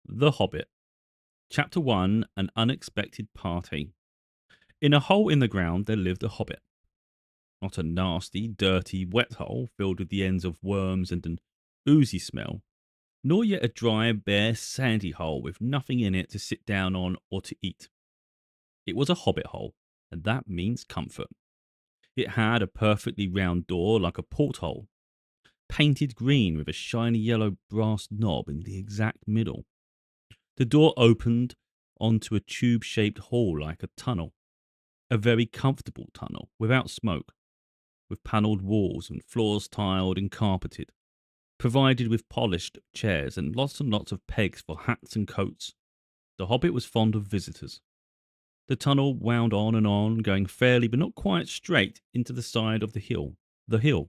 The Hobbit. Chapter 1. An Unexpected Party. In a hole in the ground there lived a hobbit. Not a nasty, dirty, wet hole filled with the ends of worms and an oozy smell, nor yet a dry, bare, sandy hole with nothing in it to sit down on or to eat. It was a hobbit hole, and that means comfort. It had a perfectly round door like a porthole, painted green with a shiny yellow brass knob in the exact middle. The door opened onto a tube-shaped hall like a tunnel, a very comfortable tunnel without smoke, with panelled walls and floors tiled and carpeted, provided with polished chairs and lots of pegs for hats and coats. The hobbit was fond of visitors. The tunnel wound on and on, going fairly but not quite straight into the side of the hill,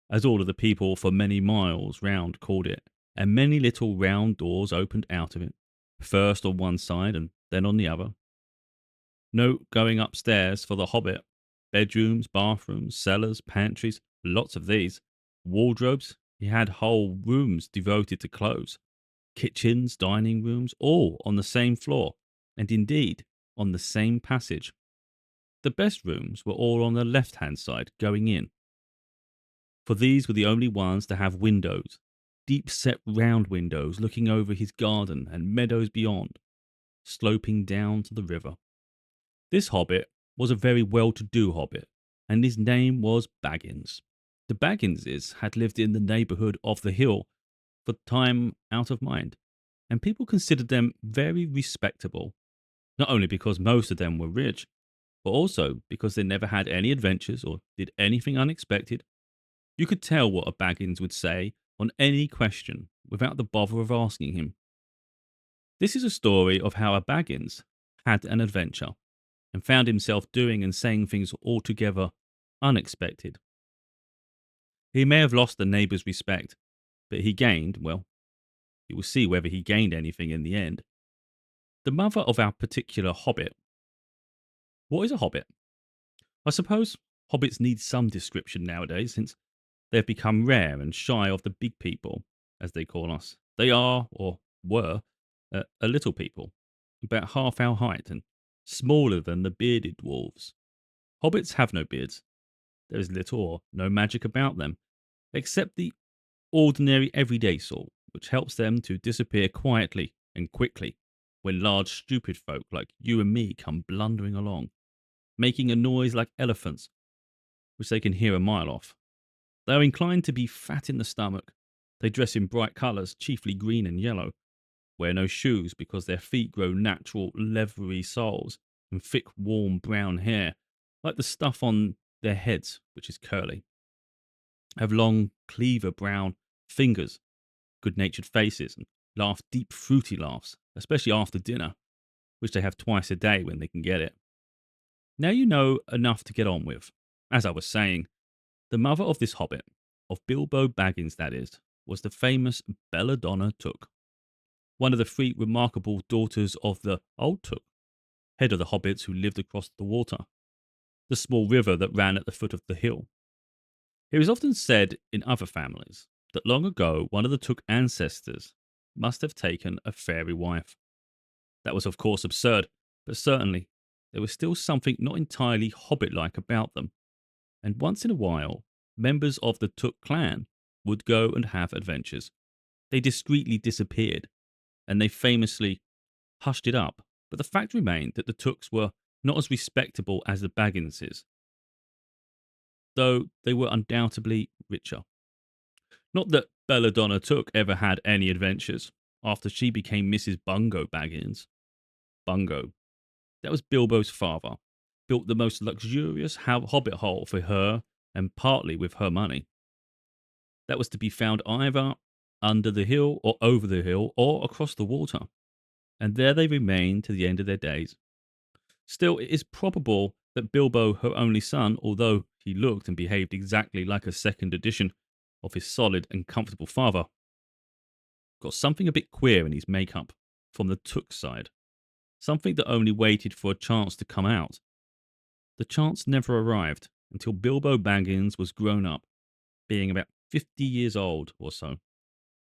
as all of the people for many miles round called it, and many little round doors opened out of it, first on one side and then on the other. No going upstairs for the hobbit. Bedrooms, bathrooms, cellars, pantries, lots of these. Wardrobes, he had whole rooms devoted to clothes. Kitchens, dining rooms, all on the same floor, and indeed on the same passage. The best rooms were all on the left-hand side going in, for these were the only ones to have windows, deep-set round windows looking over his garden and meadows beyond, sloping down to the river. This hobbit was a very well-to-do hobbit, and his name was Baggins. The Bagginses had lived in the neighbourhood of the hill for time out of mind, and people considered them very respectable, not only because most of them were rich, but also because they never had any adventures or did anything unexpected. You could tell what a Baggins would say on any question without the bother of asking him. This is a story of how a Baggins had an adventure and found himself doing and saying things altogether unexpected. He may have lost the neighbour's respect, but he gained, well, you will see whether he gained anything in the end, the mother of our particular hobbit. What is a hobbit? I suppose hobbits need some description nowadays, since they have become rare and shy of the big people, as they call us. They are, or were, a little people, about half our height and smaller than the bearded dwarves. Hobbits have no beards. There is little or no magic about them, except the ordinary everyday sort, which helps them to disappear quietly and quickly when large stupid folk like you and me come blundering along, making a noise like elephants, which they can hear a mile off. They are inclined to be fat in the stomach. They dress in bright colours, chiefly green and yellow, wear no shoes because their feet grow natural leathery soles and thick warm brown hair, like the stuff on their heads, which is curly. Have long cleaver brown fingers, good-natured faces, and laugh deep fruity laughs, especially after dinner, which they have twice a day when they can get it. Now you know enough to get on with. As I was saying, the mother of this hobbit, of Bilbo Baggins that is, was the famous Belladonna Took, one of the three remarkable daughters of the Old Took, head of the hobbits who lived across the water, the small river that ran at the foot of the hill. It is often said in other families that long ago one of the Took ancestors must have taken a fairy wife. That was of course absurd, but certainly there was still something not entirely hobbit-like about them, and once in a while members of the Took clan would go and have adventures. They discreetly disappeared, and they famously hushed it up, but the fact remained that the Tooks were not as respectable as the Bagginses, though they were undoubtedly richer. Not that Belladonna Took ever had any adventures after she became Mrs. Bungo Baggins. Bungo, that was Bilbo's father, built the most luxurious hobbit hole for her, and partly with her money. That was to be found either under the hill or over the hill or across the water, and there they remained to the end of their days. Still, it is probable that Bilbo, her only son, although he looked and behaved exactly like a second edition of his solid and comfortable father, got something a bit queer in his makeup from the Took side, something that only waited for a chance to come out. The chance never arrived until Bilbo Baggins was grown up, being about 50 years old or so.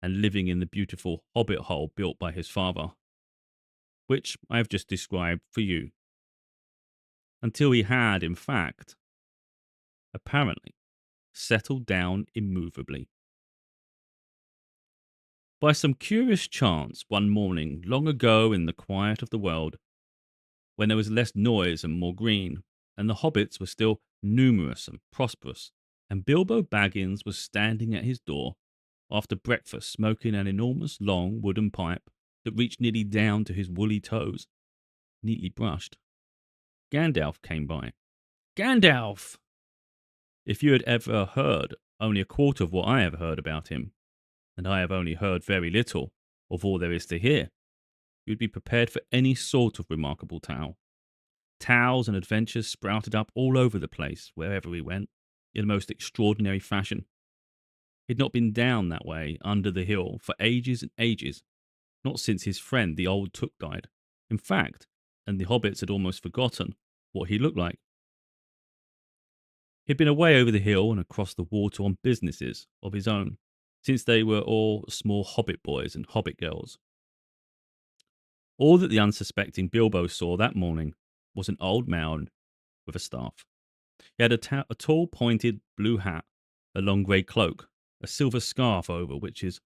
and living in the beautiful hobbit-hole built by his father, which I have just described for you, until he had, in fact, apparently, settled down immovably. By some curious chance, one morning, long ago in the quiet of the world, when there was less noise and more green, and the hobbits were still numerous and prosperous, and Bilbo Baggins was standing at his door after breakfast smoking an enormous long wooden pipe that reached nearly down to his woolly toes, neatly brushed, Gandalf came by. Gandalf! If you had ever heard only a quarter of what I have heard about him, and I have only heard very little of all there is to hear, you would be prepared for any sort of remarkable tale. Tales and adventures sprouted up all over the place, wherever he went, in the most extraordinary fashion. He'd not been down that way, under the hill, for ages and ages, not since his friend the old Took died. In fact, and the hobbits had almost forgotten what he looked like. He'd been away over the hill and across the water on businesses of his own, since they were all small hobbit boys and hobbit girls. All that the unsuspecting Bilbo saw that morning was an old man with a staff. He had a tall, pointed blue hat, a long grey cloak, a silver scarf over which his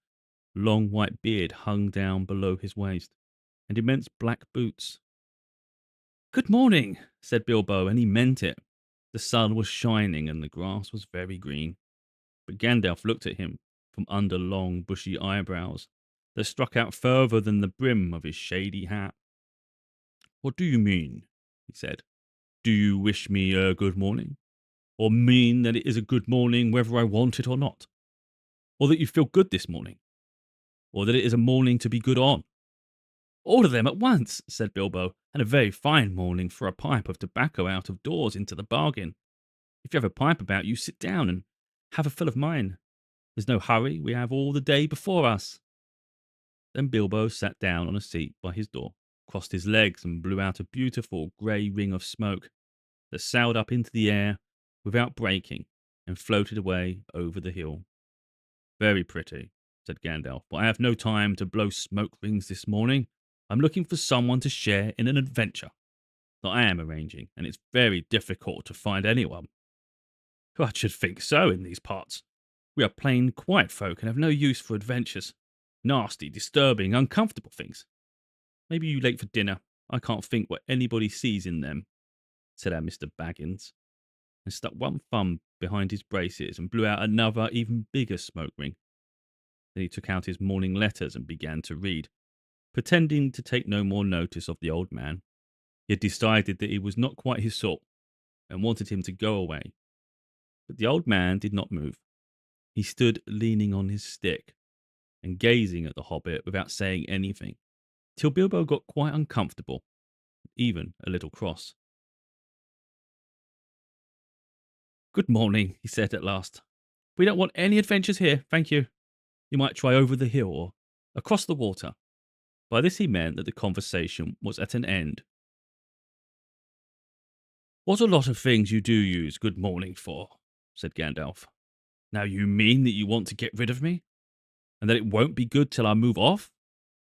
long white beard hung down below his waist, and immense black boots. "Good morning," said Bilbo, and he meant it. The sun was shining and the grass was very green. But Gandalf looked at him from under long, bushy eyebrows that struck out further than the brim of his shady hat. "What do you mean?" he said. "Do you wish me a good morning? Or mean that it is a good morning whether I want it or not? Or that you feel good this morning? Or that it is a morning to be good on?" "All of them at once," said Bilbo, "and a very fine morning for a pipe of tobacco out of doors into the bargain. If you have a pipe about you, sit down and have a fill of mine. There's no hurry, we have all the day before us." Then Bilbo sat down on a seat by his door, crossed his legs, and blew out a beautiful grey ring of smoke that sailed up into the air without breaking and floated away over the hill. "Very pretty," said Gandalf, "but I have no time to blow smoke rings this morning. I'm looking for someone to share in an adventure that I am arranging, and it's very difficult to find anyone." "I should think so in these parts. We are plain, quiet folk and have no use for adventures. Nasty, disturbing, uncomfortable things. Maybe you late for dinner. I can't think what anybody sees in them," said our Mr. Baggins, and stuck one thumb behind his braces and blew out another, even bigger smoke ring. Then he took out his morning letters and began to read, pretending to take no more notice of the old man. He had decided that he was not quite his sort and wanted him to go away. But the old man did not move. He stood leaning on his stick and gazing at the hobbit without saying anything, till Bilbo got quite uncomfortable, even a little cross. "Good morning," he said at last. "We don't want any adventures here, thank you. You might try over the hill or across the water." By this he meant that the conversation was at an end. "What a lot of things you do use good morning for," said Gandalf. "Now you mean that you want to get rid of me? And that it won't be good till I move off?"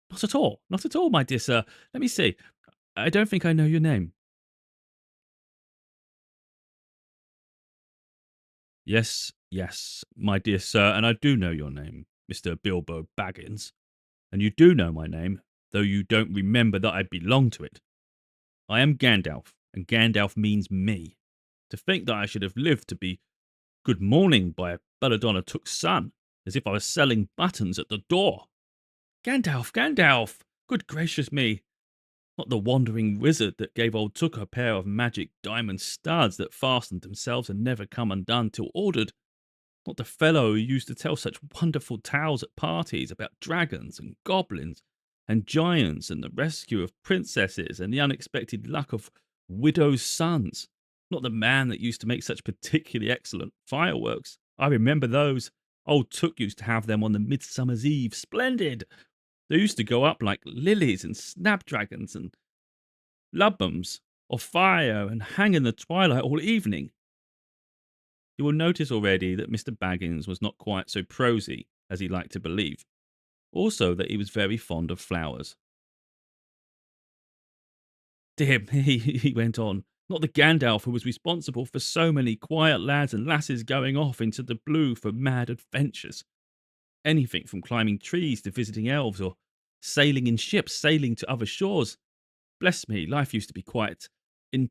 "Not at all, not at all, my dear sir. Let me see. I don't think I know your name." "Yes, yes, my dear sir, and I do know your name, Mr. Bilbo Baggins. And you do know my name, though you don't remember that I belong to it. I am Gandalf, and Gandalf means me. To think that I should have lived to be good morning by a belladonna Took's son, as if I was selling buttons at the door. Gandalf, Gandalf! Good gracious me! Not the wandering wizard that gave old Took a pair of magic diamond studs that fastened themselves and never come undone till ordered. Not the fellow who used to tell such wonderful tales at parties about dragons and goblins and giants and the rescue of princesses and the unexpected luck of widows' sons. Not the man that used to make such particularly excellent fireworks. I remember those. Old Took used to have them on the Midsummer's Eve. Splendid! They used to go up like lilies and snapdragons and lubums of fire and hang in the twilight all evening. You will notice already that Mr. Baggins was not quite so prosy as he liked to believe. Also, that he was very fond of flowers. Dear me, he went on, not the Gandalf who was responsible for so many quiet lads and lasses going off into the blue for mad adventures. Anything from climbing trees to visiting elves or sailing in ships, sailing to other shores. Bless me, life used to be quite you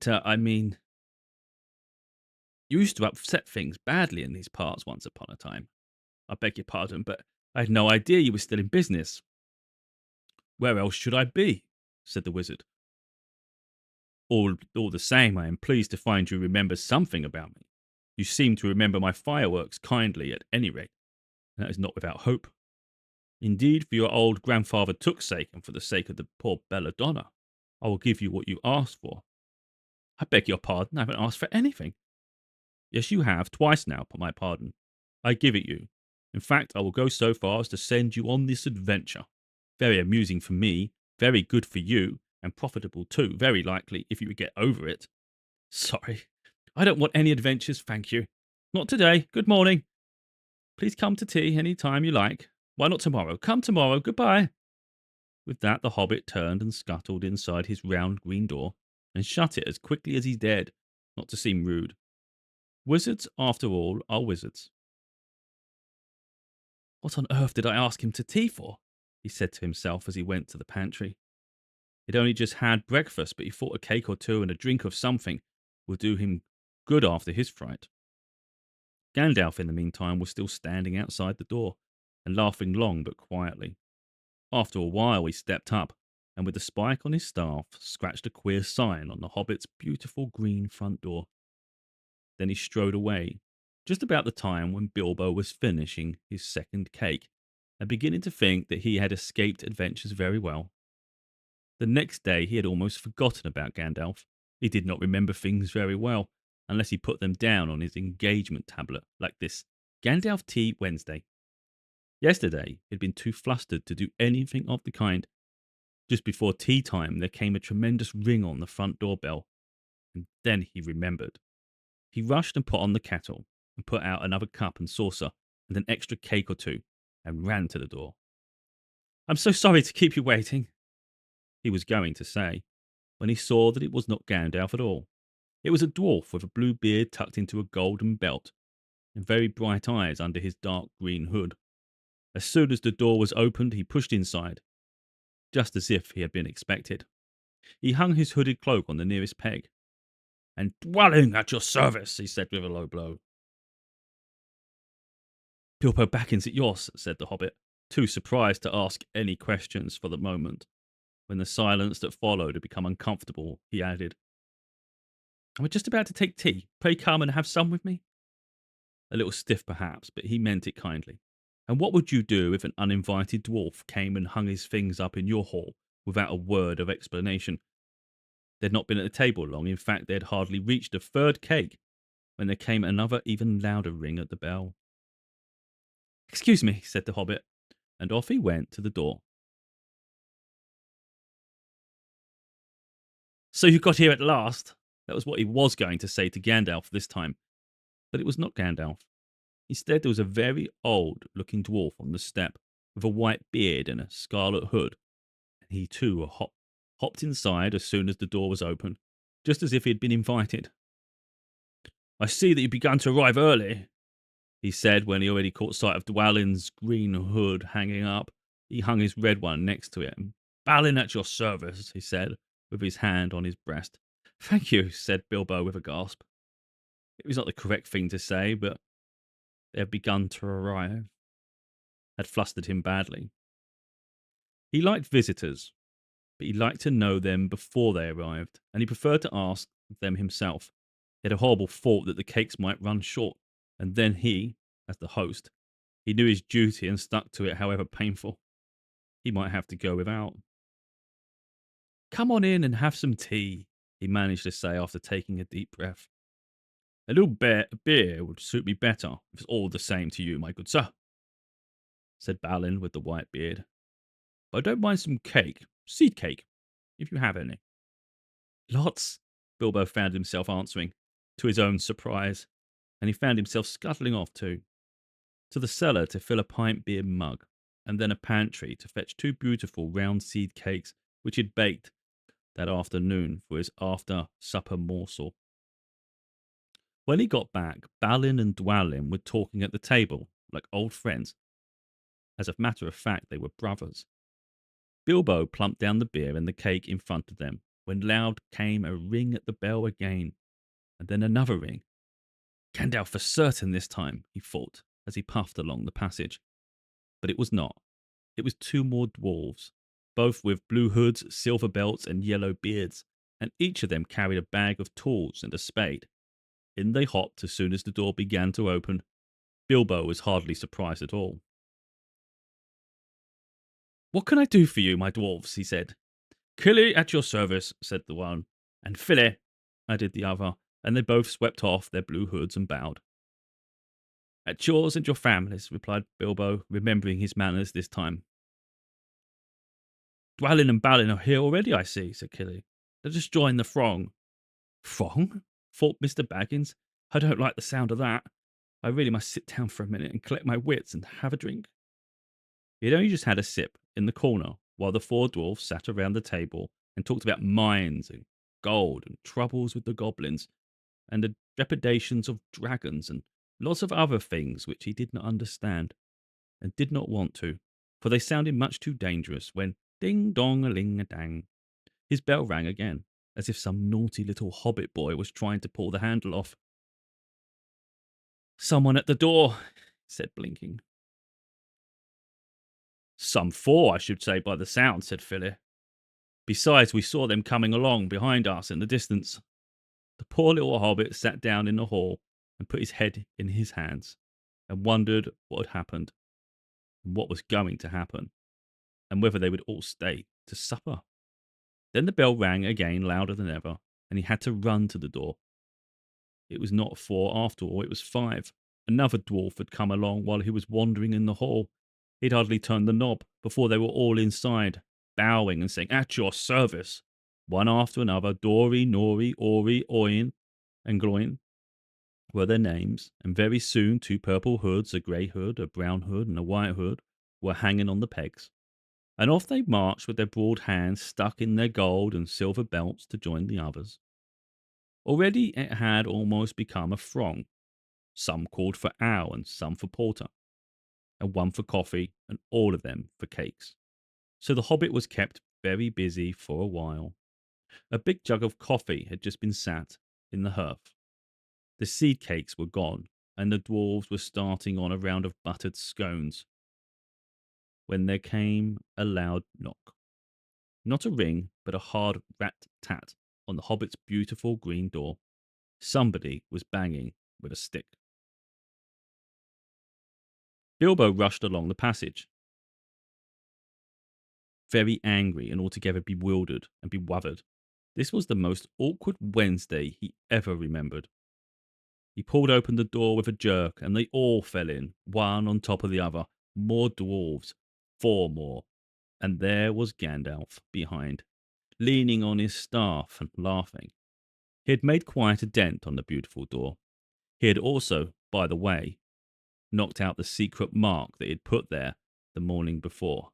used to upset things badly in these parts once upon a time. I beg your pardon, but I had no idea you were still in business. Where else should I be? Said the wizard. All the same, I am pleased to find you remember something about me. You seem to remember my fireworks kindly, at any rate. That is not without hope. Indeed, for your old grandfather Took's sake, and for the sake of the poor belladonna, I will give you what you asked for. I beg your pardon, I haven't asked for anything. Yes, you have, twice now, my pardon. I give it you. In fact, I will go so far as to send you on this adventure. Very amusing for me, very good for you, and profitable too, very likely, if you would get over it. Sorry, I don't want any adventures, thank you. Not today. Good morning. Please come to tea any time you like. Why not tomorrow? Come tomorrow. Goodbye. With that, the hobbit turned and scuttled inside his round green door and shut it as quickly as he dared, not to seem rude. Wizards, after all, are wizards. What on earth did I ask him to tea for? He said to himself as he went to the pantry. He'd only just had breakfast, but he thought a cake or two and a drink of something would do him good after his fright. Gandalf, in the meantime, was still standing outside the door and laughing long but quietly. After a while, he stepped up and, with the spike on his staff, scratched a queer sign on the hobbit's beautiful green front door. Then he strode away, just about the time when Bilbo was finishing his second cake and beginning to think that he had escaped adventures very well. The next day he had almost forgotten about Gandalf. He did not remember things very well, unless he put them down on his engagement tablet, like this: Gandalf Tea Wednesday. Yesterday he had been too flustered to do anything of the kind. Just before tea time there came a tremendous ring on the front door bell, and then he remembered. He rushed and put on the kettle, and put out another cup and saucer, and an extra cake or two, and ran to the door. I'm so sorry to keep you waiting, he was going to say, when he saw that it was not Gandalf at all. It was a dwarf with a blue beard tucked into a golden belt, and very bright eyes under his dark green hood. As soon as the door was opened, he pushed inside, just as if he had been expected. He hung his hooded cloak on the nearest peg. And dwelling at your service, he said with a low blow. Bilbo Baggins at yours, said the hobbit, too surprised to ask any questions for the moment. When the silence that followed had become uncomfortable, he added, I was just about to take tea. Pray come and have some with me. A little stiff, perhaps, but he meant it kindly. And what would you do if an uninvited dwarf came and hung his things up in your hall without a word of explanation? They'd not been at the table long. In fact, they had hardly reached the third cake when there came another, even louder ring at the bell. Excuse me, said the hobbit, and off he went to the door. So you got here at last? That was what he was going to say to Gandalf this time. But it was not Gandalf. Instead, there was a very old-looking dwarf on the step, with a white beard and a scarlet hood. And he too hopped inside as soon as the door was open, just as if he had been invited. I see that you've begun to arrive early, he said when he already caught sight of Dwalin's green hood hanging up. He hung his red one next to it. Balin at your service, he said, with his hand on his breast. Thank you, said Bilbo with a gasp. It was not the correct thing to say, but they had begun to arrive had flustered him badly. He liked visitors, but he liked to know them before they arrived, and he preferred to ask them himself. He had a horrible thought that the cakes might run short, and then he, as the host, he knew his duty and stuck to it, however painful. He might have to go without. Come on in and have some tea, he managed to say after taking a deep breath. A little beer would suit me better, if it's all the same to you, my good sir, said Balin with the white beard. But I don't mind some cake, seed cake, if you have any. Lots, Bilbo found himself answering, to his own surprise, and he found himself scuttling off too, to the cellar to fill a pint beer mug. and then a pantry to fetch 2 beautiful round seed cakes which he'd baked that afternoon for his after-supper morsel. When he got back, Balin and Dwalin were talking at the table like old friends. As a matter of fact, they were brothers. Bilbo plumped down the beer and the cake in front of them, when loud came a ring at the bell again, and then another ring. Gandalf for certain this time, he thought, as he puffed along the passage. But it was not. It was 2 more dwarves, both with blue hoods, silver belts, and yellow beards, and each of them carried a bag of tools and a spade. In they hopped as soon as the door began to open. Bilbo was hardly surprised at all. "What can I do for you, my dwarves?" he said. "Killy at your service," said the one. "And Filly," added the other, and they both swept off their blue hoods and bowed. "At yours and your families," replied Bilbo, remembering his manners this time. "Dwalin and Balin are here already, I see," said Killy. "Let us join the throng." "Throng?" thought Mr. Baggins. "I don't like the sound of that. I really must sit down for a minute and collect my wits and have a drink." He had only just had a sip in the corner while the 4 dwarfs sat around the table and talked about mines and gold and troubles with the goblins and the depredations of dragons and lots of other things which he did not understand and did not want to, for they sounded much too dangerous, when ding dong a ling a dang, his bell rang again, as if some naughty little hobbit boy was trying to pull the handle off. "Someone at the door," he said, blinking. "Some 4, I should say, by the sound," said Philly. "Besides, we saw them coming along behind us in the distance." The poor little hobbit sat down in the hall and put his head in his hands and wondered what had happened and what was going to happen and whether they would all stay to supper. Then the bell rang again louder than ever, and he had to run to the door. It was not 4 after all, it was 5. Another dwarf had come along while he was wandering in the hall. He'd hardly turned the knob before they were all inside, bowing and saying, "At your service." One after another, Dory, Nori, Ori, Oin, and Gloin were their names, and very soon 2 purple hoods, a grey hood, a brown hood, and a white hood were hanging on the pegs. And off they marched with their broad hands stuck in their gold and silver belts to join the others. Already it had almost become a throng. Some called for ale and some for porter, and one for coffee, and all of them for cakes. So the hobbit was kept very busy for a while. A big jug of coffee had just been sat in the hearth. The seed cakes were gone, and the dwarves were starting on a round of buttered scones, when there came a loud knock. Not a ring, but a hard rat-tat on the hobbit's beautiful green door. Somebody was banging with a stick. Bilbo rushed along the passage, very angry and altogether bewildered and bewothered. This was the most awkward Wednesday he ever remembered. He pulled open the door with a jerk, and they all fell in, one on top of the other. More dwarves, 4 more, and there was Gandalf behind, leaning on his staff and laughing. He had made quite a dent on the beautiful door. He had also, by the way, knocked out the secret mark that he had put there the morning before.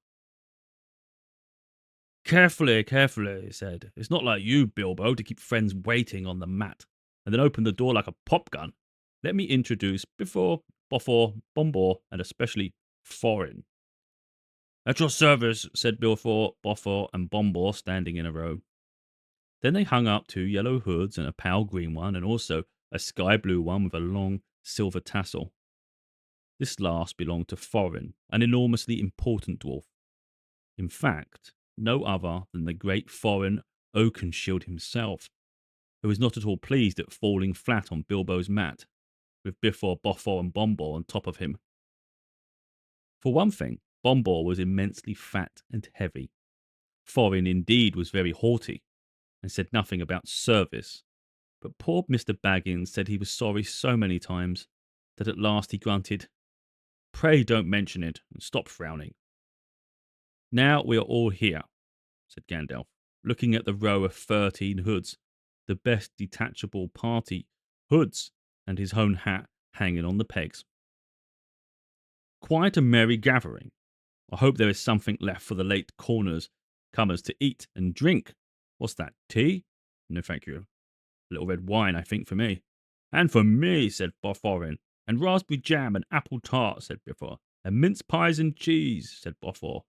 "Carefully, carefully," he said. "It's not like you, Bilbo, to keep friends waiting on the mat, and then open the door like a pop gun. Let me introduce Before, Boffor, Bombor, and especially Foreign." "At your service," said Bilfor, Boffor, and Bombor, standing in a row. Then they hung up 2 yellow hoods and a pale green one, and also a sky blue one with a long silver tassel. This last belonged to Foreign, an enormously important dwarf. In fact, no other than the great Foreign Oakenshield himself, who was not at all pleased at falling flat on Bilbo's mat, with Biffor, Boffor, and Bombor on top of him. For one thing, Bombor was immensely fat and heavy. Foreign indeed was very haughty, and said nothing about service, but poor Mr. Baggins said he was sorry so many times that at last he grunted, "Pray don't mention it, and stop frowning." "Now we are all here," said Gandalf, looking at the row of 13 hoods, the best detachable party hoods, and his own hat hanging on the pegs. "Quite a merry gathering. I hope there is something left for the late corners comers to eat and drink. What's that, tea? No, thank you. A little red wine, I think, for me. And for me, said Bofforin. And raspberry jam and apple tart, said Biffor. And mince pies and cheese, said Boffor.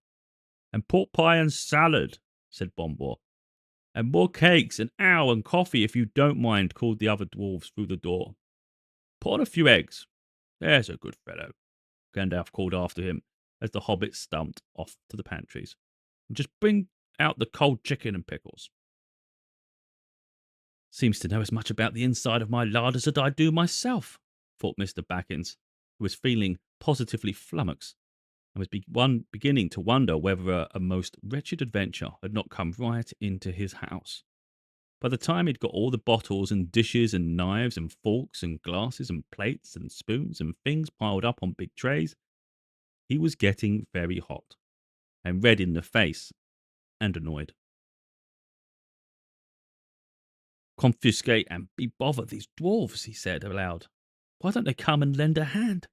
And pork pie and salad, said Bombor. And more cakes and ale and coffee, if you don't mind, called the other dwarfs through the door. Put on a few eggs. There's a good fellow, Gandalf called after him as the hobbits stumped off to the pantries. And just bring out the cold chicken and pickles. Seems to know as much about the inside of my larders as I do myself, thought Mr. Baggins, who was feeling positively flummoxed and was beginning to wonder whether a most wretched adventure had not come right into his house. By the time he'd got all the bottles and dishes and knives and forks and glasses and plates and spoons and things piled up on big trays, he was getting very hot and red in the face and annoyed. Confiscate and be bothered, these dwarves, he said aloud. Why don't they come and lend a hand?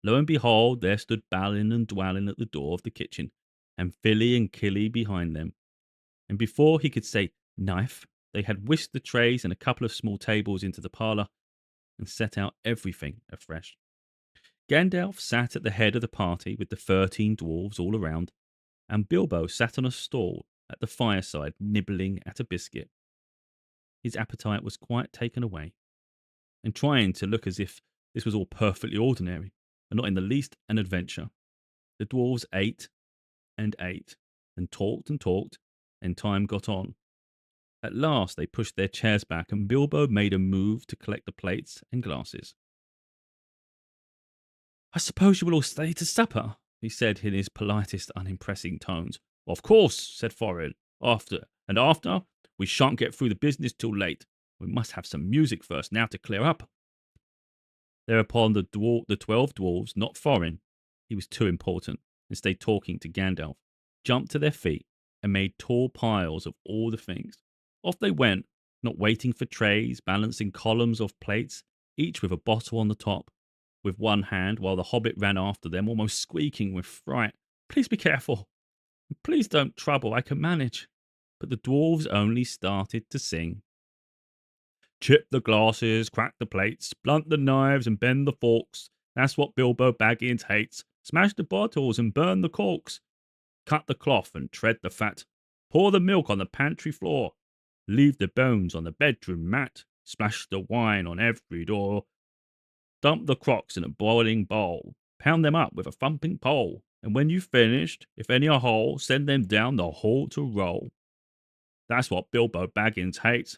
Lo and behold, there stood Balin and Dwalin at the door of the kitchen, and Philly and Killy behind them. And before he could say knife, they had whisked the trays and a couple of small tables into the parlour and set out everything afresh. Gandalf sat at the head of the party with the 13 dwarves all around, and Bilbo sat on a stool at the fireside nibbling at a biscuit. His appetite was quite taken away, and trying to look as if this was all perfectly ordinary, and not in the least an adventure. The dwarves ate, and talked, and time got on. At last they pushed their chairs back, and Bilbo made a move to collect the plates and glasses. I suppose you will all stay to supper, he said in his politest, unimpressing tones. Of course, said Thorin. After, we shan't get through the business till late. We must have some music first now to clear up. Thereupon the 12 dwarves, not Thorin, he was too important, and stayed talking to Gandalf, jumped to their feet and made tall piles of all the things. Off they went, not waiting for trays, balancing columns of plates, each with a bottle on the top, with one hand, while the hobbit ran after them, almost squeaking with fright. Please be careful. Please don't trouble, I can manage. But the dwarves only started to sing. Chip the glasses, crack the plates, blunt the knives and bend the forks. That's what Bilbo Baggins hates. Smash the bottles and burn the corks. Cut the cloth and tread the fat. Pour the milk on the pantry floor. Leave the bones on the bedroom mat. Splash the wine on every door. Dump the crocks in a boiling bowl. Pound them up with a thumping pole. And when you've finished, if any are whole, send them down the hall to roll. That's what Bilbo Baggins hates.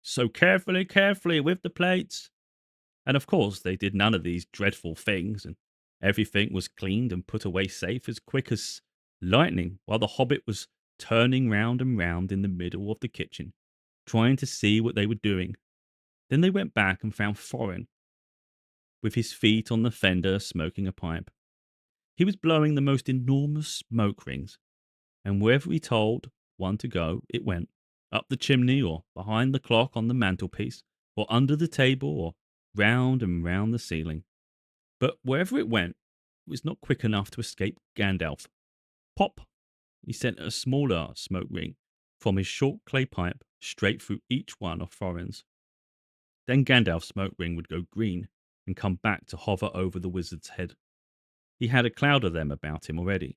So carefully with the plates. And of course, they did none of these dreadful things, and everything was cleaned and put away safe as quick as lightning, while the hobbit was turning round and round in the middle of the kitchen, trying to see what they were doing. Then they went back and found Thorin, with his feet on the fender, smoking a pipe. He was blowing the most enormous smoke rings, and wherever he told one to go, it went, up the chimney, or behind the clock on the mantelpiece, or under the table, or round and round the ceiling. But wherever it went, it was not quick enough to escape Gandalf. Pop! He sent a smaller smoke ring from his short clay pipe straight through each one of Thorin's. Then Gandalf's smoke ring would go green and come back to hover over the wizard's head. He had a cloud of them about him already,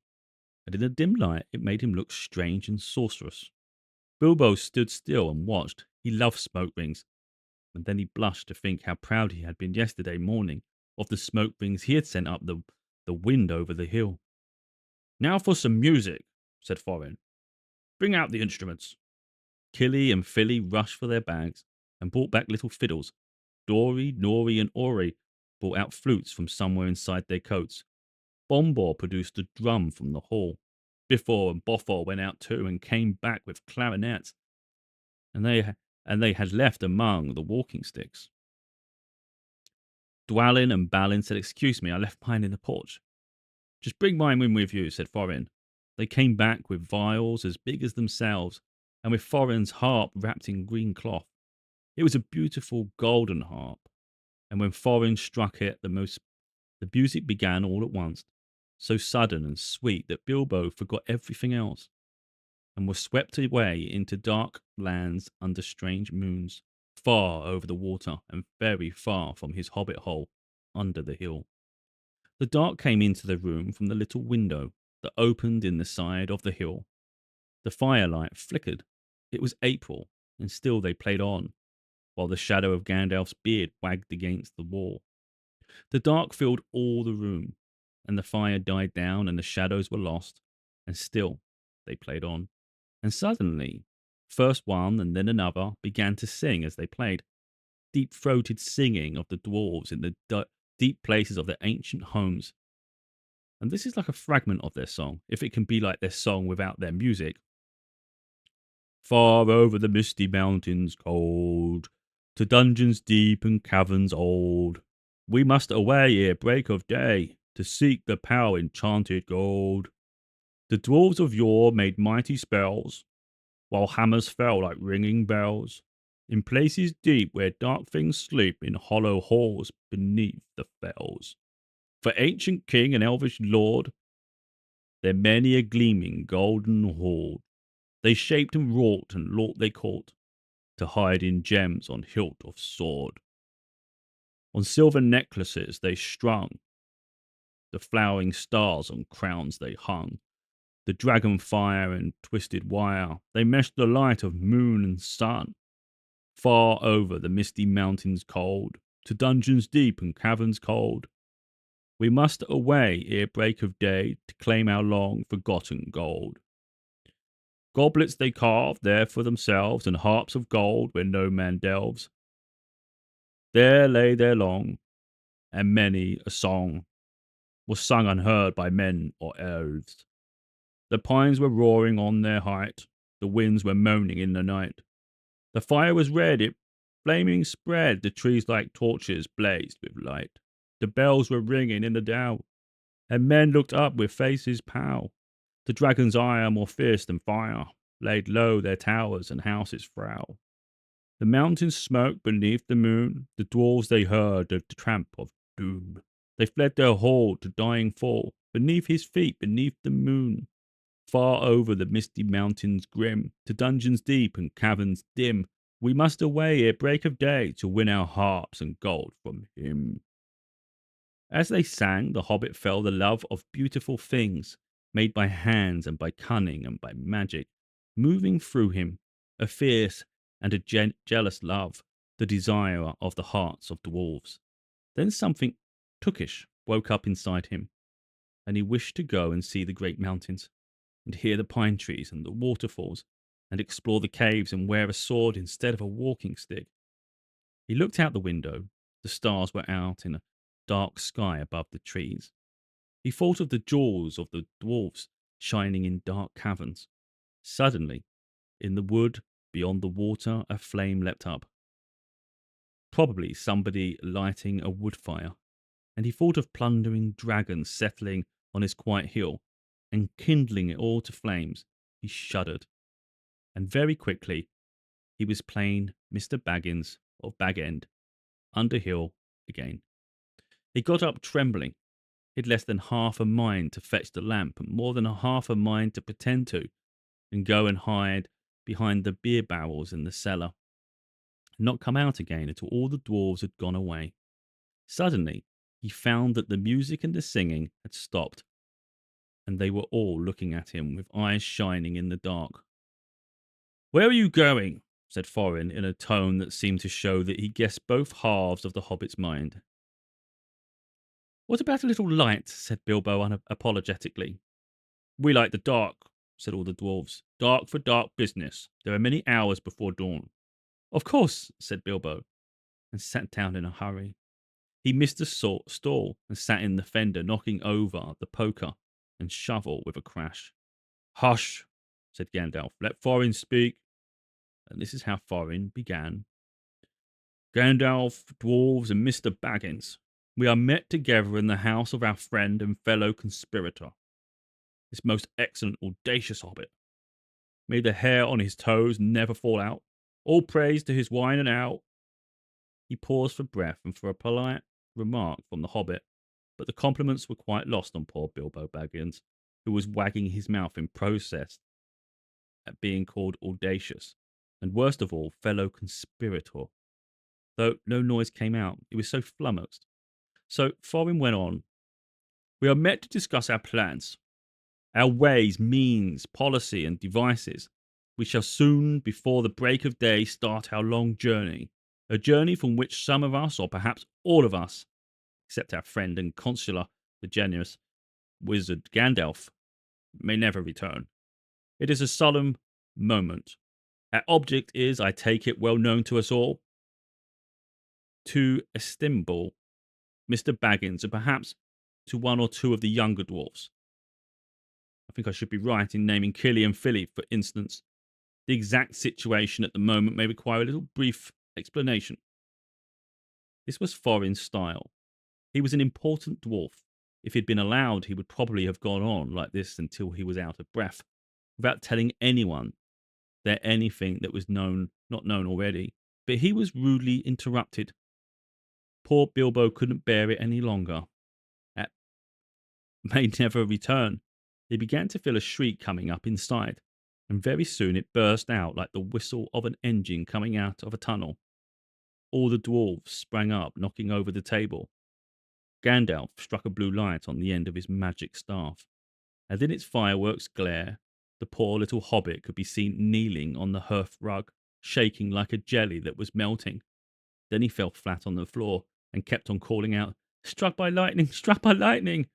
and in the dim light it made him look strange and sorcerous. Bilbo stood still and watched. He loved smoke rings, and then he blushed to think how proud he had been yesterday morning of the smoke rings he had sent up the wind over the hill. Now for some music, said Thorin. Bring out the instruments. Killy and Philly rushed for their bags and brought back little fiddles. Dory, Nori, and Ori brought out flutes from somewhere inside their coats. Bombor produced a drum from the hall. Biffor and Boffor went out too and came back with clarinets, and they had left among the walking sticks. Dwalin and Balin said, "Excuse me, I left mine in the porch." "Just bring mine in with you," said Thorin. They came back with vials as big as themselves, and with Thorin's harp wrapped in green cloth. It was a beautiful golden harp, and when Thorin struck it, the music began all at once. so sudden and sweet that Bilbo forgot everything else and was swept away into dark lands under strange moons, far over the water and very far from his hobbit hole under the hill. The dark came into the room from the little window that opened in the side of the hill. The firelight flickered. It was April, and still they played on, while the shadow of Gandalf's beard wagged against the wall. The dark filled all the room, and the fire died down, and the shadows were lost, and still they played on. And suddenly, first one and then another began to sing as they played, deep throated singing of the dwarves in the deep places of their ancient homes. And this is like a fragment of their song, if it can be like their song without their music. Far over the misty mountains cold, to dungeons deep and caverns old, we must away ere break of day, to seek the power enchanted gold. The dwarves of yore made mighty spells, while hammers fell like ringing bells, in places deep where dark things sleep, in hollow halls beneath the fells. For ancient king and elvish lord, there many a gleaming golden hoard, they shaped and wrought and laught they caught, to hide in gems on hilt of sword. On silver necklaces they strung, the flowering stars on crowns they hung, the dragon fire and twisted wire, they meshed the light of moon and sun. Far over the misty mountains cold, to dungeons deep and caverns cold, we must away ere break of day, to claim our long forgotten gold. Goblets they carved there for themselves, and harps of gold where no man delves. There lay their long, and many a song was sung unheard by men or elves. The pines were roaring on their height, the winds were moaning in the night. The fire was red, it flaming spread, the trees like torches blazed with light. The bells were ringing in the dell, and men looked up with faces pale. The dragon's ire more fierce than fire laid low their towers and houses frail. The mountains smoked beneath the moon, the dwarves they heard the tramp of doom. They fled their hall to dying fall, beneath his feet, beneath the moon. Far over the misty mountains grim, to dungeons deep and caverns dim, we must away ere break of day, to win our harps and gold from him. As they sang, the hobbit felt the love of beautiful things, made by hands and by cunning and by magic, moving through him, a fierce and a jealous love, the desire of the hearts of dwarves. Then something tookish woke up inside him, and he wished to go and see the great mountains, and hear the pine trees and the waterfalls, and explore the caves and wear a sword instead of a walking stick. He looked out the window. The stars were out in a dark sky above the trees. He thought of the jewels of the dwarfs shining in dark caverns. Suddenly, in the wood beyond the water, a flame leapt up. Probably somebody lighting a wood fire. And he thought of plundering dragons settling on his quiet hill and kindling it all to flames. He shuddered. And very quickly, he was plain Mr. Baggins of Bag End, Underhill again. He got up trembling. He'd less than half a mind to fetch the lamp, and more than a half a mind to pretend to, and go and hide behind the beer barrels in the cellar, and not come out again until all the dwarves had gone away. Suddenly, he found that the music and the singing had stopped, and they were all looking at him with eyes shining in the dark. "Where are you going?" said Thorin in a tone that seemed to show that he guessed both halves of the hobbit's mind. "What about a little light?" said Bilbo unapologetically. "We like the dark," said all the dwarves. "Dark for dark business. There are many hours before dawn." "Of course," said Bilbo, and sat down in a hurry. He missed the stall and sat in the fender, knocking over the poker and shovel with a crash. "Hush," said Gandalf. "Let Thorin speak." And this is how Thorin began. "Gandalf, dwarves, and Mr. Baggins, we are met together in the house of our friend and fellow conspirator, this most excellent, audacious hobbit. May the hair on his toes never fall out. All praise to his wine and ale." He paused for breath and for a polite remark from the hobbit. but the compliments were quite lost on poor Bilbo Baggins, who was wagging his mouth in protest at being called audacious, and worst of all, fellow conspirator, though no noise came out. He was so flummoxed. So Thorin went on. We are met to discuss our plans, our ways, means, policy, and devices. We shall soon, before the break of day, start our long journey, a journey from which some of us, or perhaps all of us, except our friend and consular, the generous wizard Gandalf, may never return. It is a solemn moment. Our object is, I take it, well known to us all, to estimable Mr. Baggins, and perhaps to one or two of the younger dwarfs. I think I should be right in naming Killy and Philly, for instance. The exact situation at the moment may require a little brief explanation. This was Thorin's style. He was an important dwarf. If he'd been allowed, he would probably have gone on like this until he was out of breath, without telling anyone there anything that was not known already. But he was rudely interrupted. Poor Bilbo couldn't bear it any longer. That may never return. He began to feel a shriek coming up inside, and very soon it burst out like the whistle of an engine coming out of a tunnel. All the dwarves sprang up, knocking over the table. Gandalf struck a blue light on the end of his magic staff, and in its fireworks glare, the poor little hobbit could be seen kneeling on the hearth rug, shaking like a jelly that was melting. Then he fell flat on the floor and kept on calling out, "Struck by lightning! Struck by lightning!"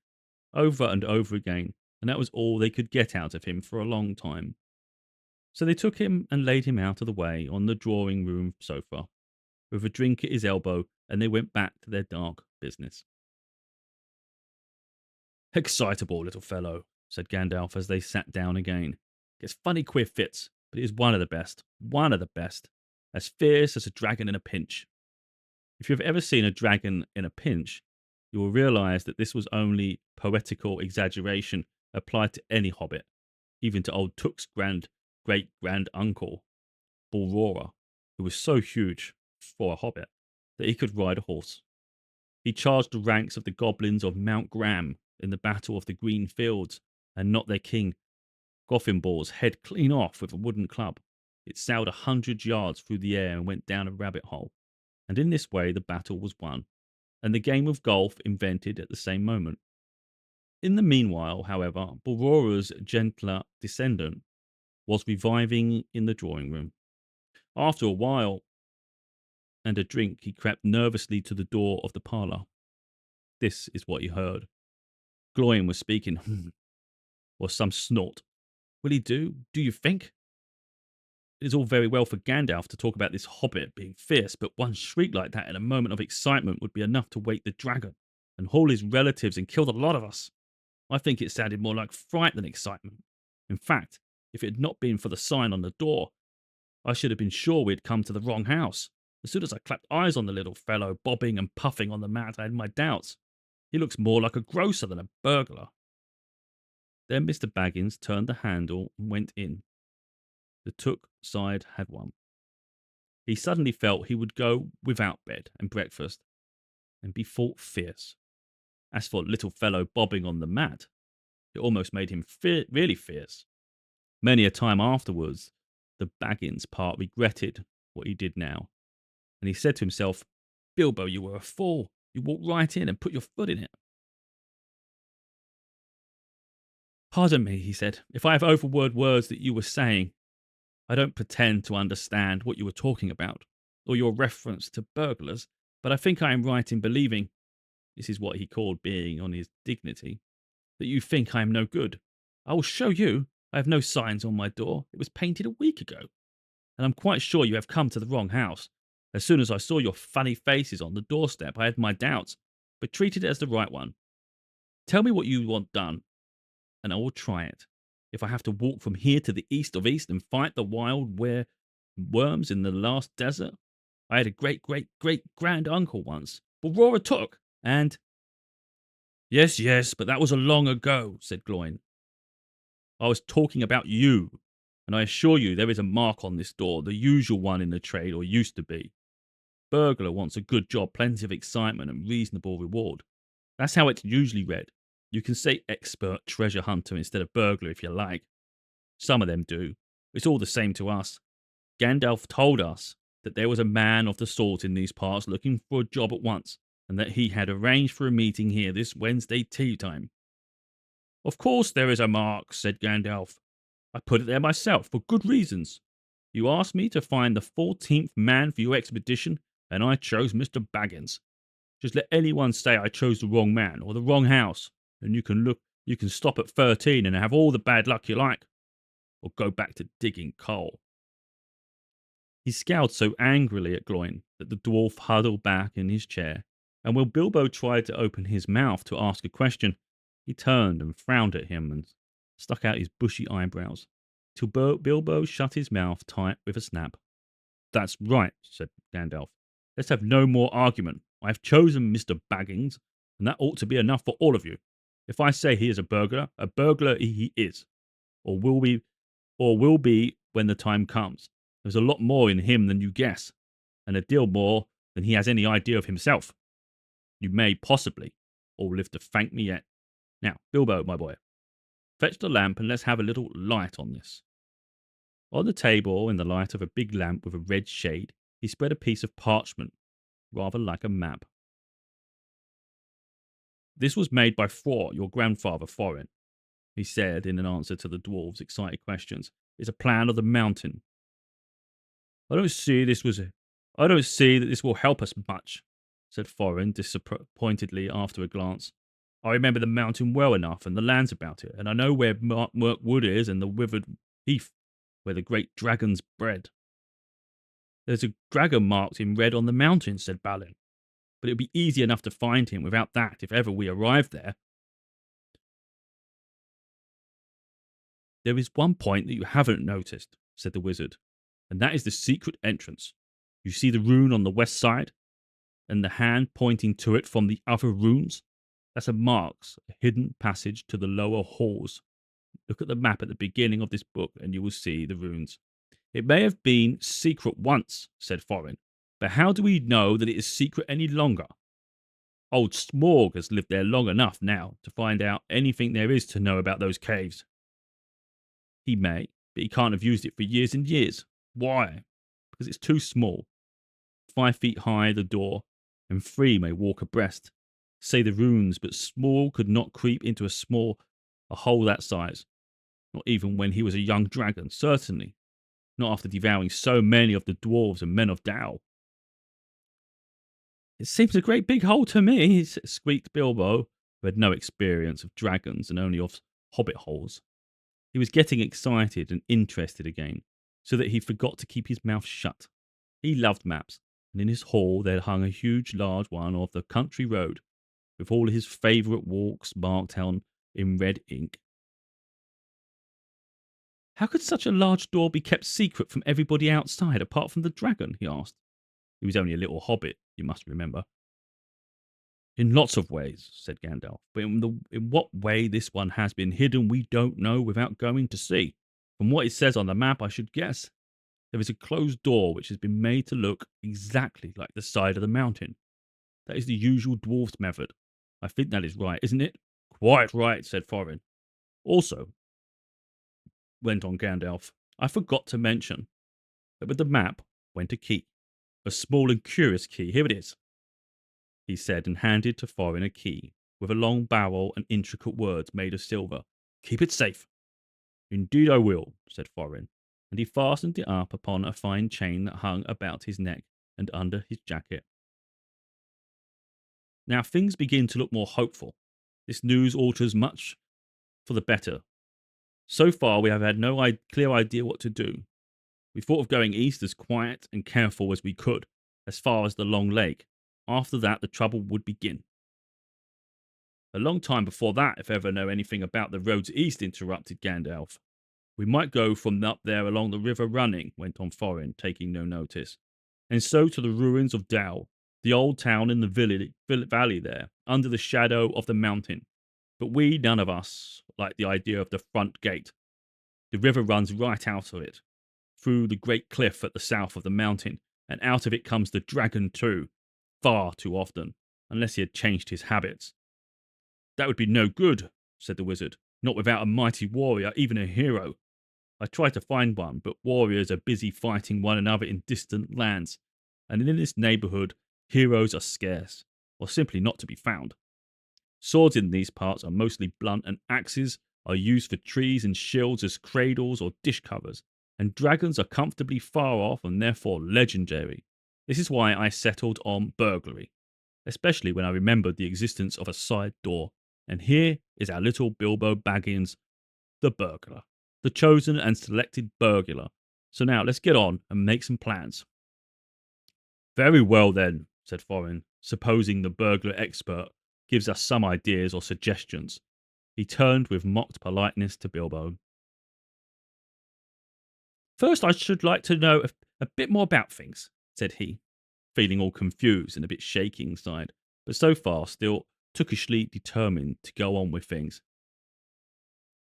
over and over again, and that was all they could get out of him for a long time. So they took him and laid him out of the way on the drawing-room sofa, with a drink at his elbow, and they went back to their dark business. "Excitable little fellow," said Gandalf as they sat down again. "Gets funny queer fits, but he is one of the best. One of the best. As fierce as a dragon in a pinch." If you have ever seen a dragon in a pinch, you will realize that this was only poetical exaggeration applied to any hobbit, even to old Took's great-grand-uncle, Balrora, who was so huge, for a hobbit, that he could ride a horse. He charged the ranks of the goblins of Mount Graham in the Battle of the Green Fields, and knocked their king, Gothimball's head clean off with a wooden club. It sailed 100 yards through the air and went down a rabbit hole, and in this way the battle was won, and the game of golf invented at the same moment. In the meanwhile, however, Balrora's gentler descendant was reviving in the drawing-room. After a while and a drink, he crept nervously to the door of the parlour. This is what he heard. Gloin was speaking, or some snort. "Will he do you think? It is all very well for Gandalf to talk about this hobbit being fierce, but one shriek like that in a moment of excitement would be enough to wake the dragon, and haul his relatives and kill the lot of us. I think it sounded more like fright than excitement. In fact, if it had not been for the sign on the door, I should have been sure we had come to the wrong house. As soon as I clapped eyes on the little fellow bobbing and puffing on the mat, I had my doubts. He looks more like a grocer than a burglar." Then Mr. Baggins turned the handle and went in. The Took side had won. He suddenly felt he would go without bed and breakfast, and be thought fierce. As for little fellow bobbing on the mat, it almost made him really fierce. Many a time afterwards, the Baggins part regretted what he did now, and he said to himself, "Bilbo, you were a fool. You walked right in and put your foot in it." "Pardon me," he said, "if I have overheard words that you were saying. I don't pretend to understand what you were talking about, or your reference to burglars, but I think I am right in believing," this is what he called being on his dignity, "that you think I am no good. I will show you. I have no signs on my door. It was painted a week ago. And I'm quite sure you have come to the wrong house. As soon as I saw your funny faces on the doorstep, I had my doubts, but treated it as the right one. Tell me what you want done, and I will try it. If I have to walk from here to the east of east and fight the wild worms in the last desert. I had a great-great-great-grand uncle once, Balrora Took, and—" "Yes, yes, but that was a long ago," said Gloin. "I was talking about you, and I assure you there is a mark on this door, the usual one in the trade, or used to be. Burglar wants a good job, plenty of excitement, and reasonable reward. That's how it's usually read. You can say expert treasure hunter instead of burglar if you like. Some of them do. It's all the same to us. Gandalf told us that there was a man of the sort in these parts looking for a job at once, and that he had arranged for a meeting here this Wednesday tea time. Of course there is a mark, said Gandalf. I put it there myself, for good reasons. You asked me to find the 14th man for your expedition, and I chose Mr. Baggins. Just let anyone say I chose the wrong man or the wrong house, and you can stop at 13 and have all the bad luck you like, or go back to digging coal. He scowled so angrily at Gloin that the dwarf huddled back in his chair, and when Bilbo tried to open his mouth to ask a question, he turned and frowned at him and stuck out his bushy eyebrows, till Bilbo shut his mouth tight with a snap. That's right, said Gandalf. Let's have no more argument. I have chosen Mr. Baggins, and that ought to be enough for all of you. If I say he is a burglar he is, or will be when the time comes. There's a lot more in him than you guess, and a deal more than he has any idea of himself. You may possibly all live to thank me yet. Now, Bilbo, my boy, fetch the lamp and let's have a little light on this. On the table, in the light of a big lamp with a red shade, he spread a piece of parchment, rather like a map. This was made by Thor, your grandfather Thorin, he said in an answer to the dwarves' excited questions. It's a plan of the mountain. I don't see that this will help us much, said Thorin disappointedly after a glance. I remember the mountain well enough and the lands about it, and I know where Mirkwood is and the withered heath where the great dragons bred. There's a dragon marked in red on the mountain, said Balin, but it would be easy enough to find him without that if ever we arrived there. There is one point that you haven't noticed, said the wizard, and that is the secret entrance. You see the rune on the west side, and the hand pointing to it from the other runes? That's a marks, a hidden passage to the lower halls. Look at the map at the beginning of this book, and you will see the runes. It may have been secret once, said Thorin, but how do we know that it is secret any longer? Old Smaug has lived there long enough now to find out anything there is to know about those caves. He may, but he can't have used it for years and years. Why? Because it's too small. 5 feet high the door, and 3 may walk abreast. Say the runes, but Smaug could not creep into a hole that size. Not even when he was a young dragon, certainly. Not after devouring so many of the dwarves and men of Dow. It seems a great big hole to me, squeaked Bilbo, who had no experience of dragons and only of hobbit-holes. He was getting excited and interested again, so that he forgot to keep his mouth shut. He loved maps, and in his hall there hung a huge large one of the country road, with all his favourite walks marked on in red ink. How could such a large door be kept secret from everybody outside, apart from the dragon? He asked. He was only a little hobbit, you must remember. In lots of ways, said Gandalf, but in what way this one has been hidden we don't know without going to see. From what it says on the map, I should guess. There is a closed door which has been made to look exactly like the side of the mountain. That is the usual dwarf's method. I think that is right, isn't it? Quite right, said Thorin. Also, went on Gandalf, I forgot to mention that with the map went a key. A small and curious key. Here it is, he said, and handed to Thorin a key with a long barrel and intricate words made of silver. Keep it safe. Indeed I will, said Thorin, and he fastened it up upon a fine chain that hung about his neck and under his jacket. Now things begin to look more hopeful. This news alters much for the better. So far we have had no clear idea what to do. We thought of going east as quiet and careful as we could, as far as the Long Lake. After that the trouble would begin. A long time before that, if ever know anything about the roads east, interrupted Gandalf. We might go from up there along the river running, went on Thorin, taking no notice, and so to the ruins of Dow, the old town in the valley there, under the shadow of the mountain. But we, none of us, like the idea of the front gate. The river runs right out of it, through the great cliff at the south of the mountain, and out of it comes the dragon too, far too often, unless he had changed his habits. That would be no good, said the wizard. Not without a mighty warrior, even a hero. I tried to find one, but warriors are busy fighting one another in distant lands, and in this neighborhood, heroes are scarce, or simply not to be found. Swords in these parts are mostly blunt, and axes are used for trees and shields as cradles or dish covers, and dragons are comfortably far off and therefore legendary. This is why I settled on burglary, especially when I remembered the existence of a side door. And here is our little Bilbo Baggins, the burglar, the chosen and selected burglar. So now let's get on and make some plans. Very well then, said Thorin, supposing the burglar expert gives us some ideas or suggestions. He turned with mock politeness to Bilbo. First, I should like to know a bit more about things, said he, feeling all confused and a bit shaky inside, but so far still tookishly determined to go on with things.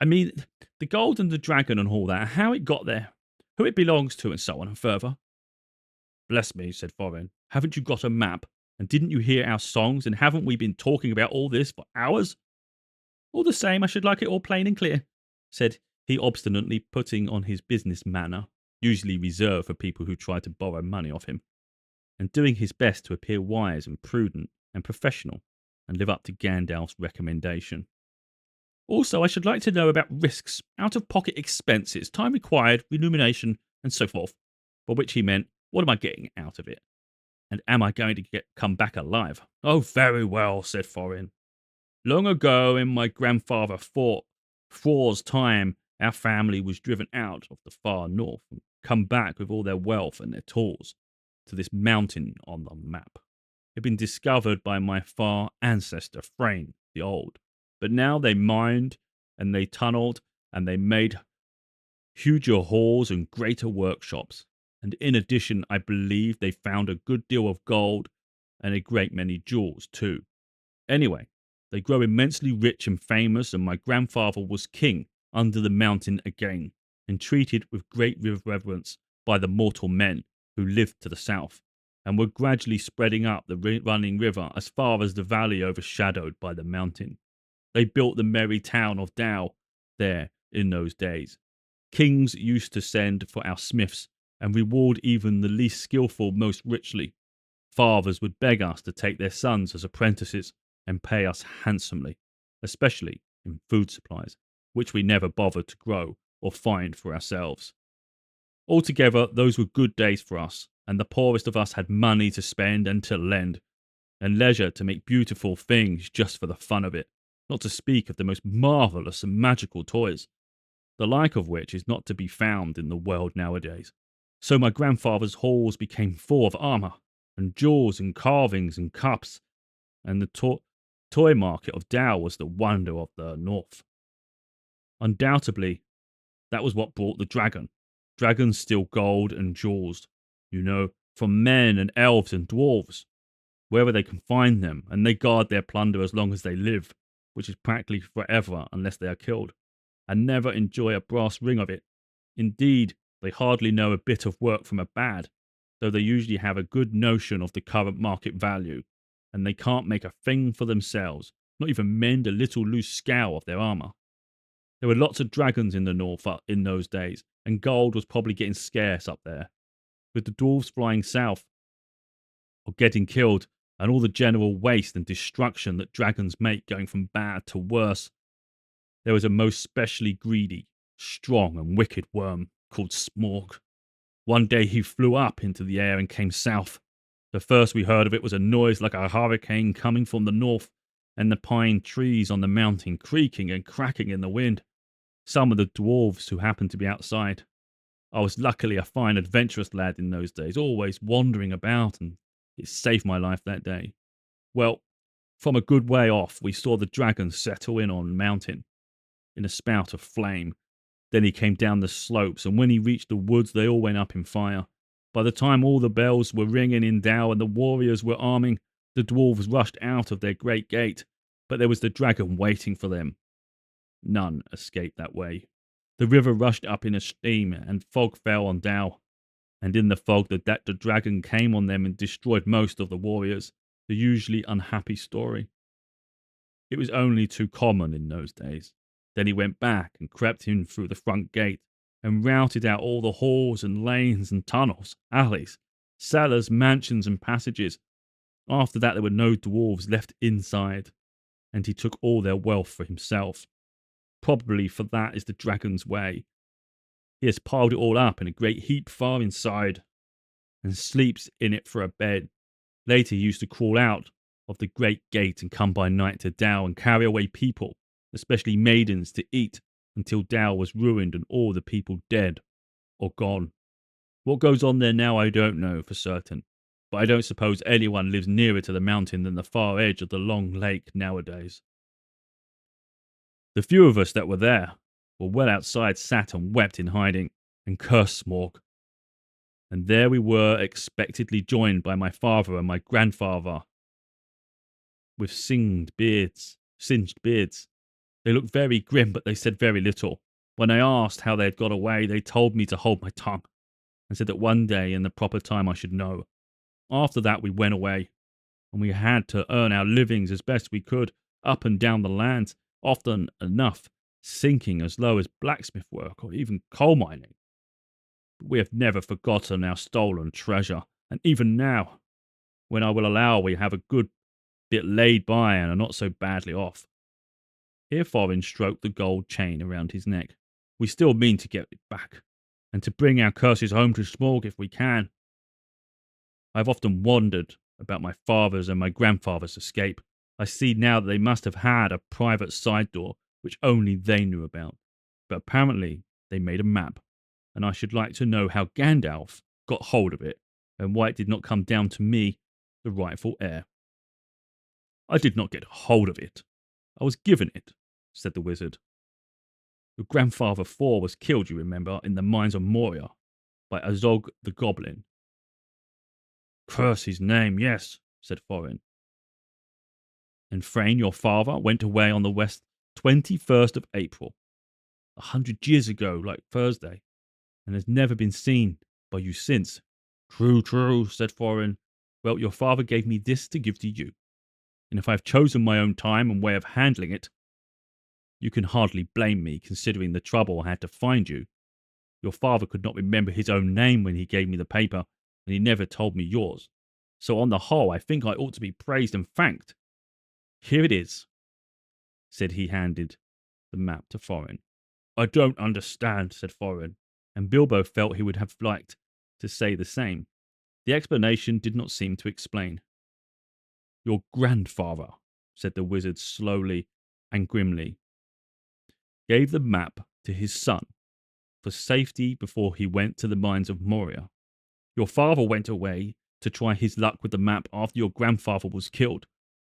I mean, the gold and the dragon and all that, how it got there, who it belongs to, and so on and further. Bless me, said Thorin. Haven't you got a map? And didn't you hear our songs? And haven't we been talking about all this for hours? All the same, I should like it all plain and clear, said he obstinately, putting on his business manner, usually reserved for people who try to borrow money of him, and doing his best to appear wise and prudent and professional, and live up to Gandalf's recommendation. Also, I should like to know about risks, out-of-pocket expenses, time required, remuneration, and so forth, by which he meant, what am I getting out of it? And am I going to come back alive? Oh, very well, said Thorin. Long ago, in my grandfather Thor's time, our family was driven out of the far north and come back with all their wealth and their tools to this mountain on the map. It had been discovered by my far ancestor Thrain the Old, but now they mined and they tunneled and they made huger halls and greater workshops. And in addition, I believe they found a good deal of gold and a great many jewels too. Anyway, they grow immensely rich and famous, and my grandfather was king under the mountain again, and treated with great reverence by the mortal men who lived to the south, and were gradually spreading up the running river as far as the valley overshadowed by the mountain. They built the merry town of Dow there in those days. Kings used to send for our smiths, and reward even the least skilful most richly. Fathers would beg us to take their sons as apprentices, and pay us handsomely, especially in food supplies, which we never bothered to grow or find for ourselves. Altogether, those were good days for us, and the poorest of us had money to spend and to lend, and leisure to make beautiful things just for the fun of it, not to speak of the most marvellous and magical toys, the like of which is not to be found in the world nowadays. So my grandfather's halls became full of armour, and jewels and carvings and cups, and the toy market of Dow was the wonder of the north. Undoubtedly, that was what brought the dragon. Dragons steal gold and jewels, from men and elves and dwarves, wherever they can find them, and they guard their plunder as long as they live, which is practically forever unless they are killed, and never enjoy a brass ring of it. Indeed, they hardly know a bit of work from a bad, though they usually have a good notion of the current market value, and they can't make a thing for themselves, not even mend a little loose scow of their armour. There were lots of dragons in the north in those days, and gold was probably getting scarce up there, with the dwarves flying south or getting killed, and all the general waste and destruction that dragons make going from bad to worse. There was a most specially greedy, strong and wicked worm called Smaug. One day he flew up into the air and came south. The first we heard of it was a noise like a hurricane coming from the north, and the pine trees on the mountain creaking and cracking in the wind. Some of the dwarves who happened to be outside. I was luckily a fine adventurous lad in those days, always wandering about, and it saved my life that day. Well, from a good way off, we saw the dragon settle in on the mountain in a spout of flame. Then he came down the slopes, and when he reached the woods, they all went up in fire. By the time all the bells were ringing in Dow and the warriors were arming, the dwarves rushed out of their great gate, but there was the dragon waiting for them. None escaped that way. The river rushed up in a stream, and fog fell on Dow, and in the fog the dragon came on them and destroyed most of the warriors, the usually unhappy story. It was only too common in those days. Then he went back and crept in through the front gate and routed out all the halls and lanes and tunnels, alleys, cellars, mansions, and passages. After that, there were no dwarves left inside, and he took all their wealth for himself. Probably for that is the dragon's way. He has piled it all up in a great heap far inside, and sleeps in it for a bed. Later, he used to crawl out of the great gate and come by night to Dow and carry away people, especially maidens, to eat, until Dow was ruined and all the people dead or gone. What goes on there now I don't know for certain, but I don't suppose anyone lives nearer to the mountain than the far edge of the long lake nowadays. The few of us that were there were well outside, sat and wept in hiding, and cursed Smaug. And there we were, expectedly joined by my father and my grandfather, with singed beards, singed beards. They looked very grim, but they said very little. When I asked how they had got away, they told me to hold my tongue, and said that one day in the proper time I should know. After that we went away, and we had to earn our livings as best we could, up and down the land, often enough sinking as low as blacksmith work or even coal mining. But we have never forgotten our stolen treasure, and even now, when I will allow we have a good bit laid by and are not so badly off. Here Thorin stroked the gold chain around his neck. We still mean to get it back, and to bring our curses home to Smaug if we can. I have often wondered about my father's and my grandfather's escape. I see now that they must have had a private side door which only they knew about. But apparently they made a map, and I should like to know how Gandalf got hold of it, and why it did not come down to me, the rightful heir. I did not get hold of it. I was given it, said the wizard. Your grandfather Thor was killed, you remember, in the mines of Moria by Azog the Goblin. Curse his name, yes, said Thorin. And Thrain, your father, went away on the 21st of April, 100 years ago, like Thursday, and has never been seen by you since. True, true, said Thorin. Well, your father gave me this to give to you, and if I have chosen my own time and way of handling it, you can hardly blame me, considering the trouble I had to find you. Your father could not remember his own name when he gave me the paper, and he never told me yours. So on the whole, I think I ought to be praised and thanked. Here it is, said he, handed the map to Thorin. I don't understand, said Thorin, and Bilbo felt he would have liked to say the same. The explanation did not seem to explain. Your grandfather, said the wizard slowly and grimly, gave the map to his son for safety before he went to the mines of Moria. Your father went away to try his luck with the map after your grandfather was killed,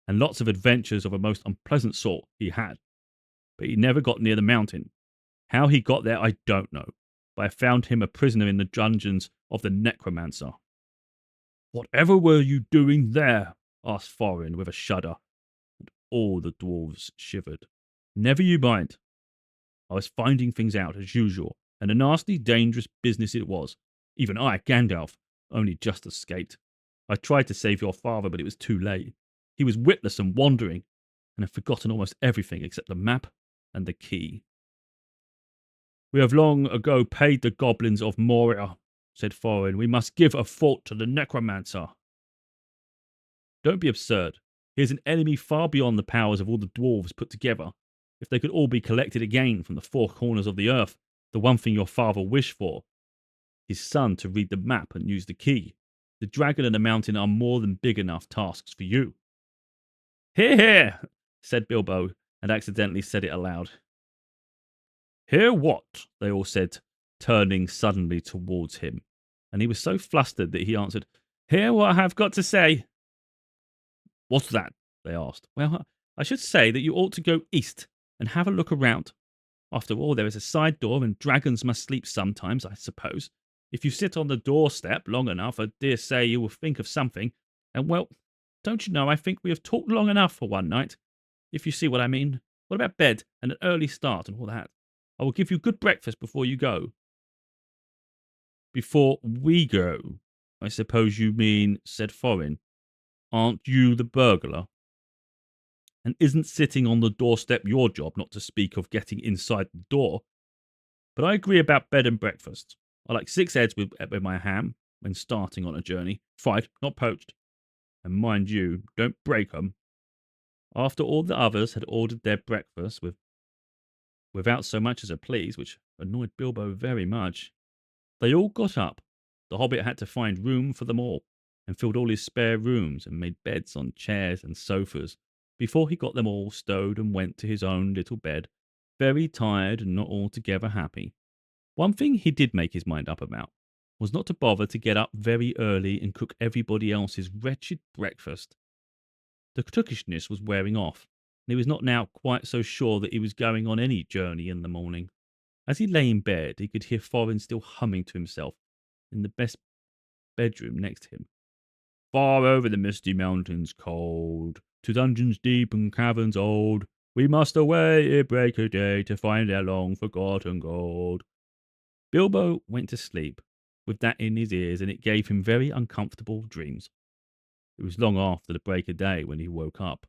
and lots of adventures of a most unpleasant sort he had. But he never got near the mountain. How he got there I don't know, but I found him a prisoner in the dungeons of the necromancer. Whatever were you doing there? Asked Thorin with a shudder, and all the dwarves shivered. Never you mind. I was finding things out as usual, and a nasty, dangerous business it was. Even I, Gandalf, only just escaped. I tried to save your father, but it was too late. He was witless and wandering, and had forgotten almost everything except the map and the key. We have long ago paid the goblins of Moria, said Thorin. We must give a fault to the necromancer. Don't be absurd. He is an enemy far beyond the powers of all the dwarves put together. If they could all be collected again from the four corners of the earth, the one thing your father wished for, his son to read the map and use the key, the dragon and the mountain are more than big enough tasks for you. Hear, hear, said Bilbo, and accidentally said it aloud. Hear what? They all said, turning suddenly towards him. And he was so flustered that he answered, Hear what I have got to say. What's that? They asked. Well, I should say that you ought to go east and have a look around. After all, there is a side door, and dragons must sleep sometimes, I suppose. If you sit on the doorstep long enough, I dare say you will think of something. And, well, don't you know, I think we have talked long enough for one night, if you see what I mean. What about bed and an early start and all that? I will give you good breakfast before you go. Before we go, I suppose you mean, said Thorin. Aren't you the burglar? And isn't sitting on the doorstep your job, not to speak of getting inside the door? But I agree about bed and breakfast. I like 6 eggs with my ham when starting on a journey. Fried, not poached. And mind you, don't break 'em. After all the others had ordered their breakfast without so much as a please, which annoyed Bilbo very much, they all got up. The hobbit had to find room for them all, and filled all his spare rooms, and made beds on chairs and sofas, before he got them all stowed and went to his own little bed, very tired and not altogether happy. One thing he did make his mind up about was not to bother to get up very early and cook everybody else's wretched breakfast. The cookishness was wearing off, and he was not now quite so sure that he was going on any journey in the morning. As he lay in bed, he could hear Thorin still humming to himself in the best bedroom next to him. Far over the misty mountains cold, to dungeons deep and caverns old, we must away ere break of day to find our long forgotten gold. Bilbo went to sleep with that in his ears, and it gave him very uncomfortable dreams. It was long after the break of day when he woke up.